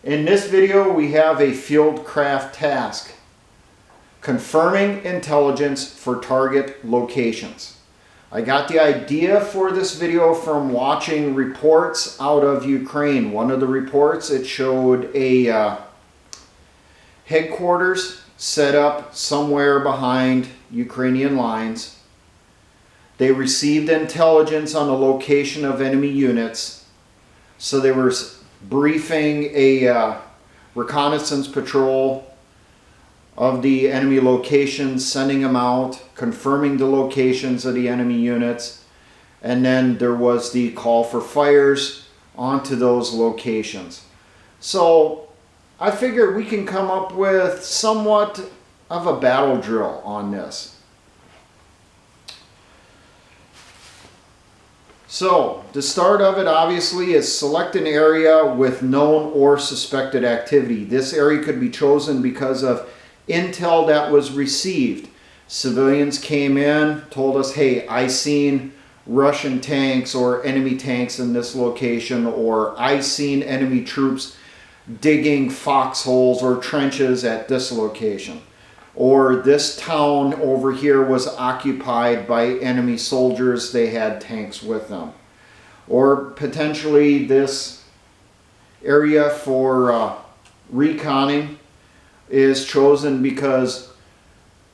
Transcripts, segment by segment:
In this video we have a Fieldcraft task, confirming intelligence for target locations. I got the idea for this video from watching reports out of Ukraine. One of the reports, it showed a headquarters set up somewhere behind Ukrainian lines. They received intelligence on the location of enemy units, so they were briefing a reconnaissance patrol of the enemy locations, sending them out, confirming the locations of the enemy units, and then there was the call for fires onto those locations. So I figured we can come up with somewhat of a battle drill on this. So the start of it obviously is select an area with known or suspected activity. This area could be chosen because of intel that was received. Civilians came in, told us, hey, I seen Russian tanks or enemy tanks in this location, or I seen enemy troops digging foxholes or trenches at this location. Or this town over here was occupied by enemy soldiers, they had tanks with them. Or potentially this area for reconning is chosen because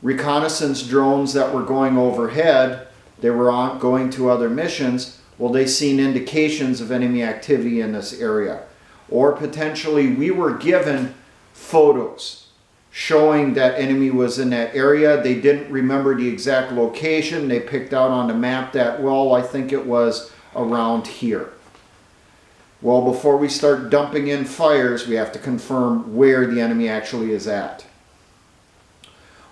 reconnaissance drones that were going overhead, they were going to other missions, well, they seen indications of enemy activity in this area. Or potentially we were given photos showing that enemy was in that area. They didn't remember the exact location. They picked out on the map that, well, I think it was around here. Well, before we start dumping in fires, we have to confirm where the enemy actually is at.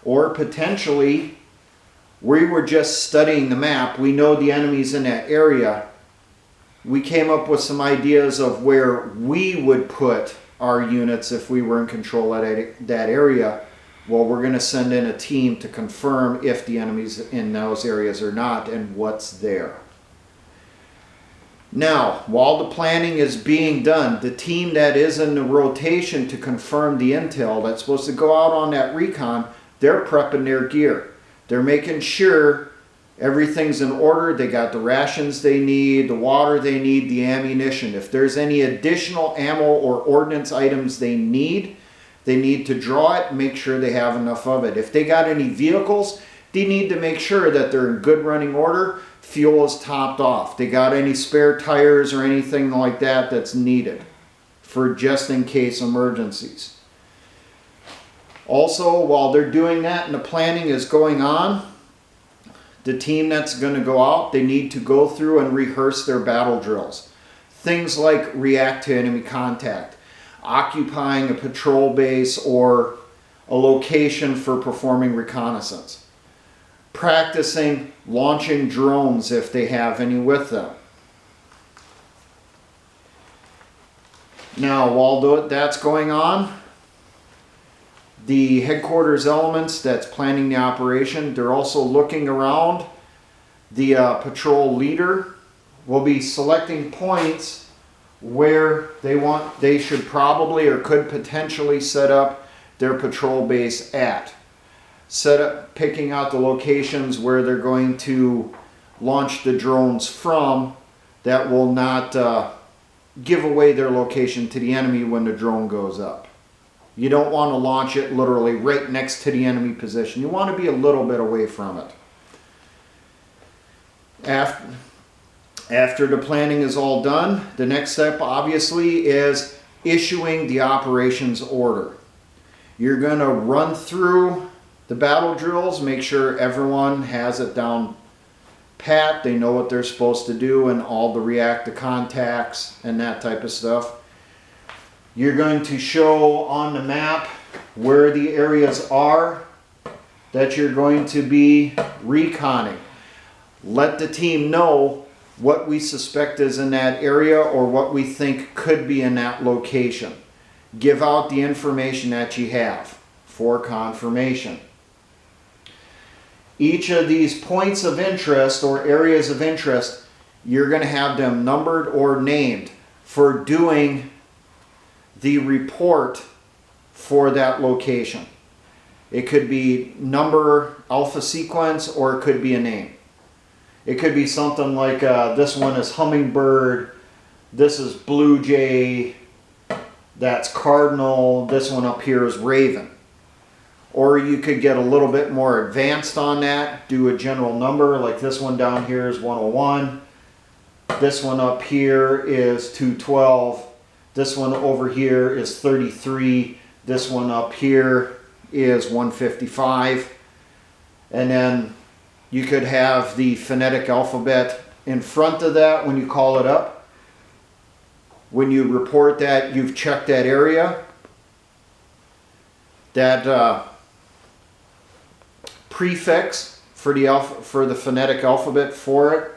Or potentially, we were just studying the map. We know the enemy's in that area. We came up with some ideas of where we would put our units if we were in control of that area. Well, we're going to send in a team to confirm if the enemy's in those areas or not and what's there. Now, while the planning is being done, the team that is in the rotation to confirm the intel that's supposed to go out on that recon, they're prepping their gear. They're making sure everything's in order. They got the rations they need, the water they need, the ammunition. If there's any additional ammo or ordnance items they need to draw it, make sure they have enough of it. If they got any vehicles, they need to make sure that they're in good running order, fuel is topped off. They got any spare tires or anything like that that's needed for just in case emergencies. Also, while they're doing that and the planning is going on, the team that's going to go out, they need to go through and rehearse their battle drills. Things like react to enemy contact, occupying a patrol base or a location for performing reconnaissance, practicing launching drones if they have any with them. Now, while that's going on, the headquarters elements that's planning the operation, they're also looking around. The patrol leader will be selecting points where they should probably or could potentially set up their patrol base at. Picking out the locations where they're going to launch the drones from that will not give away their location to the enemy when the drone goes up. You don't want to launch it literally right next to the enemy position. You want to be a little bit away from it. After the planning is all done, the next step obviously is issuing the operations order. You're going to run through the battle drills, make sure everyone has it down pat, they know what they're supposed to do, and all the react to contacts and that type of stuff. You're going to show on the map where the areas are that you're going to be reconning. Let the team know what we suspect is in that area or what we think could be in that location. Give out the information that you have for confirmation. Each of these points of interest or areas of interest, you're going to have them numbered or named for doing the report for that location. It could be number, alpha sequence, or it could be a name. It could be something like this one is hummingbird, this is blue jay, that's cardinal, this one up here is raven. Or you could get a little bit more advanced on that, do a general number, like this one down here is 101, this one up here is 212, this one over here is 33, this one up here is 155, and then you could have the phonetic alphabet in front of that when you call it up. When you report that you've checked that area, that prefix for the phonetic alphabet for it,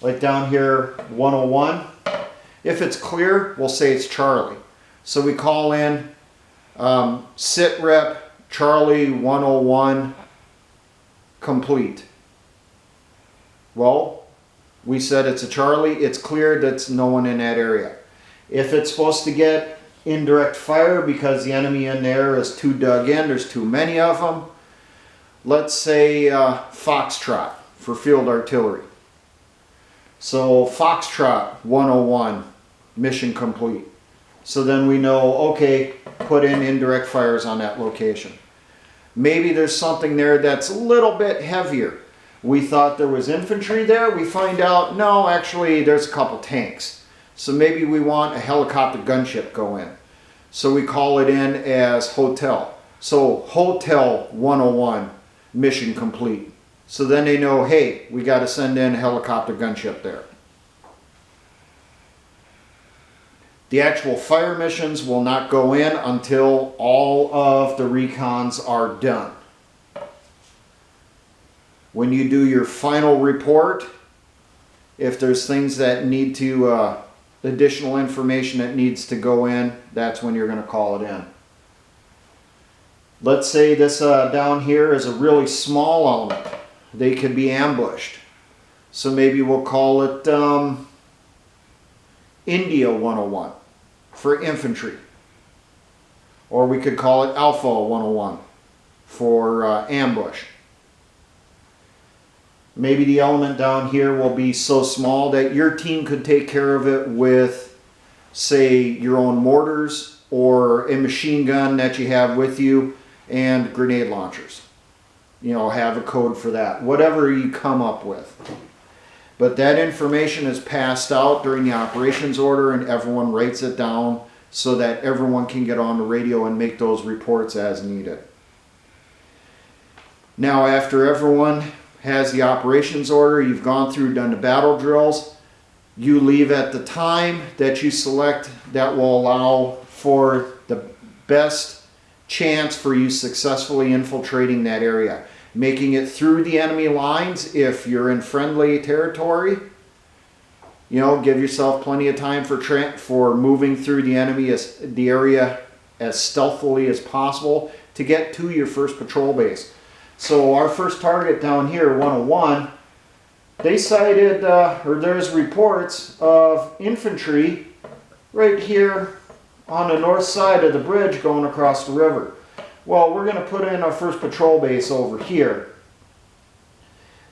like down here 101. If it's clear, we'll say it's Charlie. So we call in sit rep Charlie 101 complete. Well, we said it's a Charlie, it's clear, that's no one in that area. If it's supposed to get indirect fire because the enemy in there is too dug in, there's too many of them, let's say Foxtrot for field artillery. So Foxtrot 101, mission complete. So then we know, okay, put in indirect fires on that location. Maybe there's something there that's a little bit heavier. We thought there was infantry there. We find out, no, actually there's a couple tanks. So maybe we want a helicopter gunship go in. So we call it in as hotel. So Hotel 101, mission complete. So then they know, hey, we got to send in a helicopter gunship there. The actual fire missions will not go in until all of the recons are done. When you do your final report, if there's things that need to, additional information that needs to go in, that's when you're going to call it in. Let's say this down here is a really small element. They could be ambushed. So maybe we'll call it India 101 for infantry. Or we could call it Alpha 101 for ambush. Maybe the element down here will be so small that your team could take care of it with, say, your own mortars or a machine gun that you have with you and grenade launchers. You know, have a code for that. Whatever you come up with. But that information is passed out during the operations order and everyone writes it down so that everyone can get on the radio and make those reports as needed. Now, after everyone has the operations order, you've gone through, done the battle drills, you leave at the time that you select that will allow for the best chance for you successfully infiltrating that area. Making it through the enemy lines if you're in friendly territory. You know, give yourself plenty of time for moving through the area as stealthily as possible to get to your first patrol base. So our first target down here, 101, they cited, or there's reports of infantry right here on the north side of the bridge going across the river. Well, we're going to put in our first patrol base over here.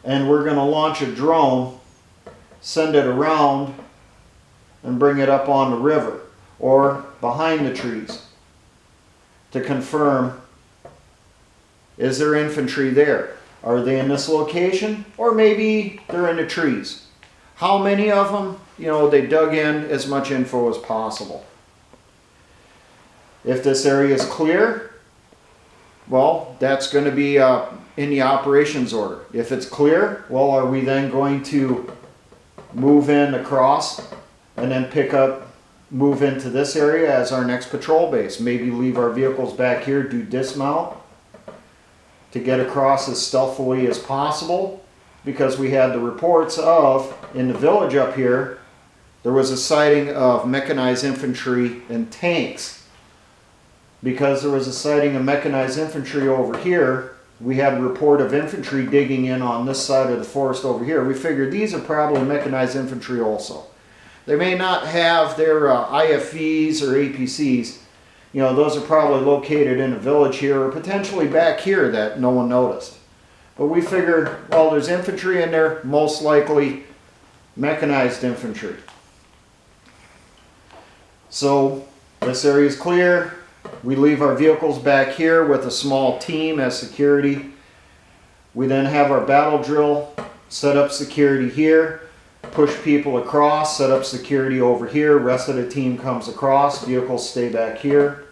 And we're going to launch a drone, send it around, and bring it up on the river or behind the trees to confirm, is there infantry there? Are they in this location? Or maybe they're in the trees. How many of them? You know, they dug in as much info as possible. If this area is clear, well, that's going to be in the operations order. If it's clear, well, are we then going to move in across and then move into this area as our next patrol base? Maybe leave our vehicles back here, do dismount to get across as stealthily as possible, because we had the reports of, in the village up here, there was a sighting of mechanized infantry and tanks. Because there was a sighting of mechanized infantry over here, we had a report of infantry digging in on this side of the forest over here. We figured these are probably mechanized infantry also. They may not have their IFVs or APCs. You know, those are probably located in a village here or potentially back here that no one noticed. But we figured, well, there's infantry in there, most likely mechanized infantry. So this area is clear. We leave our vehicles back here with a small team as security. We then have our battle drill, set up security here, push people across, set up security over here, rest of the team comes across, vehicles stay back here.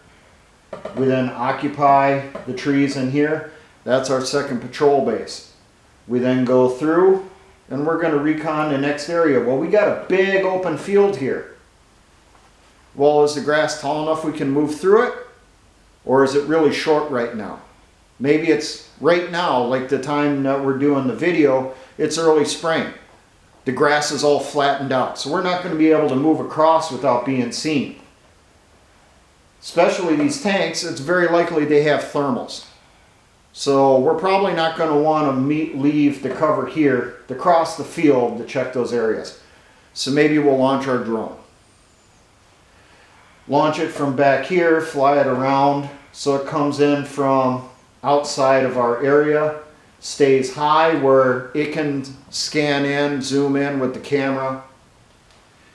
We then occupy the trees in here. That's our second patrol base. We then go through and we're going to recon the next area. Well, we got a big open field here. Well, is the grass tall enough we can move through it? Or is it really short right now? Maybe it's right now, like the time that we're doing the video, it's early spring. The grass is all flattened out. So we're not going to be able to move across without being seen. Especially these tanks, it's very likely they have thermals. So we're probably not going to want to leave the cover here to cross the field to check those areas. So maybe we'll launch our drone. Launch it from back here, fly it around so it comes in from outside of our area, stays high where it can scan in, zoom in with the camera,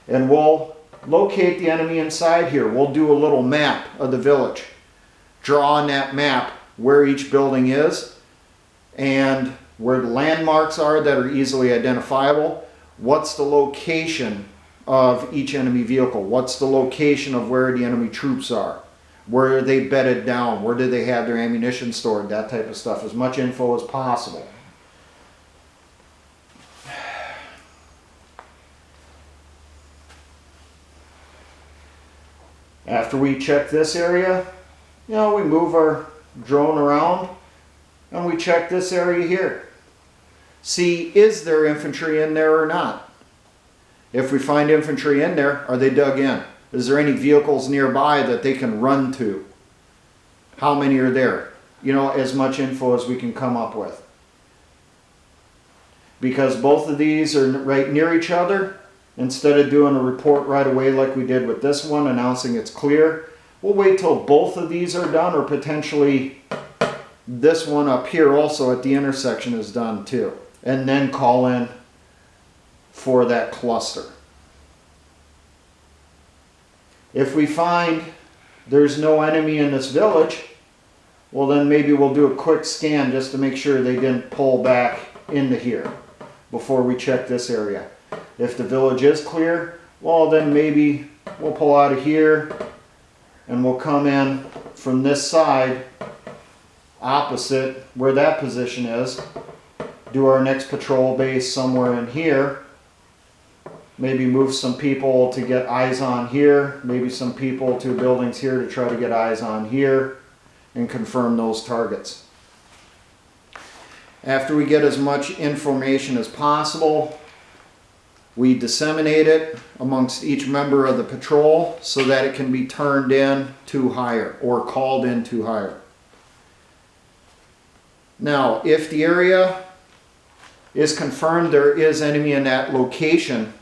and we'll locate the enemy inside here. We'll do a little map of the village. Draw on that map where each building is and where the landmarks are that are easily identifiable. What's the location of each enemy vehicle? What's the location of where the enemy troops are? Where are they bedded down? Where do they have their ammunition stored? That type of stuff. As much info as possible. After we check this area, you know, we move our drone around and we check this area here. See, is there infantry in there or not? If we find infantry in there, are they dug in? Is there any vehicles nearby that they can run to? How many are there? You know, as much info as we can come up with. Because both of these are right near each other, instead of doing a report right away like we did with this one, announcing it's clear, we'll wait till both of these are done, or potentially this one up here also at the intersection is done too. And then call in for that cluster. If we find there's no enemy in this village, well then maybe we'll do a quick scan just to make sure they didn't pull back into here before we check this area. If the village is clear, well then maybe we'll pull out of here and we'll come in from this side opposite where that position is, do our next patrol base somewhere in here, maybe move some people to get eyes on here, maybe some people to buildings here to try to get eyes on here and confirm those targets. After we get as much information as possible, we disseminate it amongst each member of the patrol so that it can be turned in to hire or called in to hire. Now, if the area is confirmed there is enemy in that location,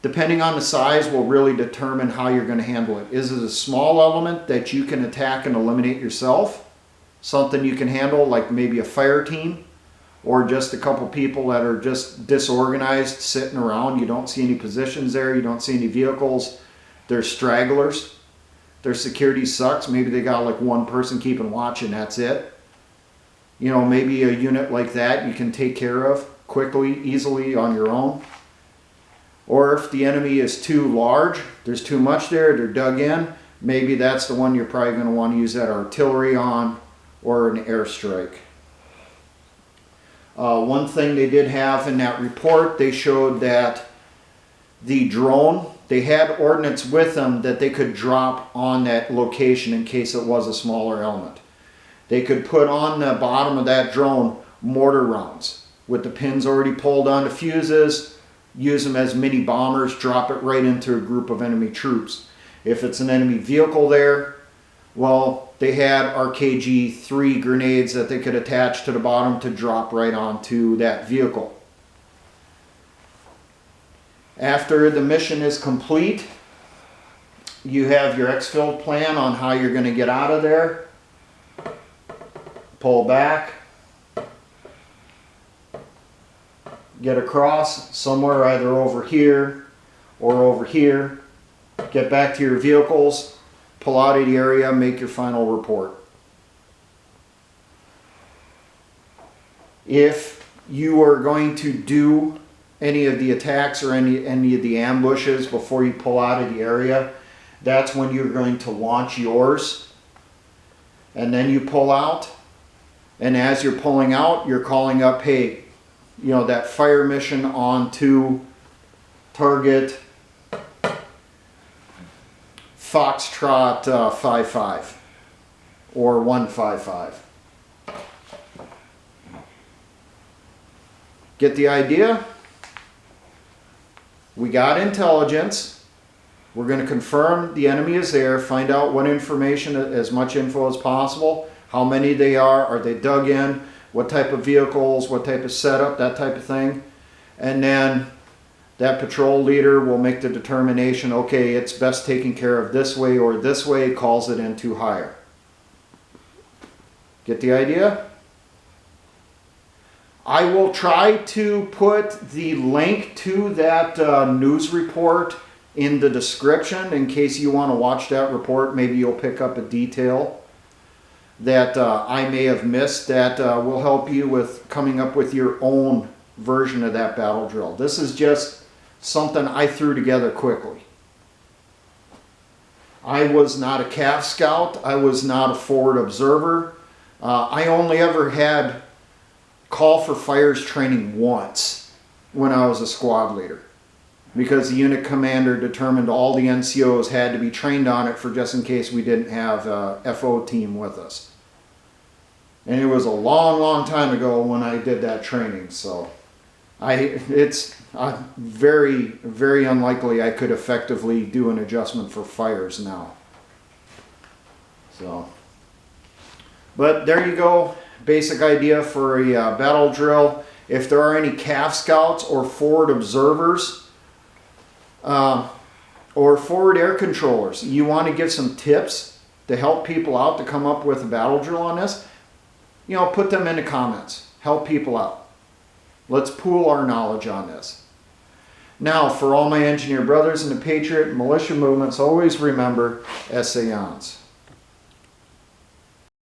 depending on the size will really determine how you're going to handle it. Is it a small element that you can attack and eliminate yourself? Something you can handle like maybe a fire team? Or just a couple people that are just disorganized sitting around. You don't see any positions there. You don't see any vehicles. They're stragglers. Their security sucks. Maybe they got like one person keeping watch and that's it. You know, maybe a unit like that you can take care of quickly, easily on your own. Or if the enemy is too large, there's too much there, they're dug in, maybe that's the one you're probably going to want to use that artillery on or an airstrike. One thing they did have in that report, they showed that the drone, they had ordnance with them that they could drop on that location in case it was a smaller element. They could put on the bottom of that drone mortar rounds with the pins already pulled on the fuses, use them as mini bombers, drop it right into a group of enemy troops. If it's an enemy vehicle there, well, they had RKG-3 grenades that they could attach to the bottom to drop right onto that vehicle. After the mission is complete, you have your exfil plan on how you're going to get out of there. Pull back. Get across somewhere either over here or over here. Get back to your vehicles. Pull out of the area. Make your final report. If you are going to do any of the attacks or any of the ambushes before you pull out of the area, that's when you're going to launch yours. And then you pull out. And as you're pulling out, you're calling up, hey, you know, that fire mission on to target Foxtrot 55 or 155. Get the idea? We got intelligence. We're going to confirm the enemy is there, find out what information, as much info as possible, how many they are they dug in, what type of vehicles, what type of setup, that type of thing. And then that patrol leader will make the determination, okay, it's best taken care of this way or this way, calls it in to hire. Get the idea? I will try to put the link to that news report in the description in case you want to watch that report. Maybe you'll pick up a detail that I may have missed that will help you with coming up with your own version of that battle drill. This is just something I threw together quickly. I was not a CAF scout. I was not a forward observer. I only ever had call for fires training once when I was a squad leader, because the unit commander determined all the NCOs had to be trained on it for just in case we didn't have a FO team with us. And it was a long time ago when I did that training, so it's very unlikely I could effectively do an adjustment for fires now. So, but there you go. Basic idea for a battle drill. If there are any CAF scouts or forward observers or forward air controllers, you want to give some tips to help people out to come up with a battle drill on this, you know, put them in the comments. Help people out. Let's pool our knowledge on this. Now, for all my engineer brothers in the Patriot militia movements, always remember, essayons.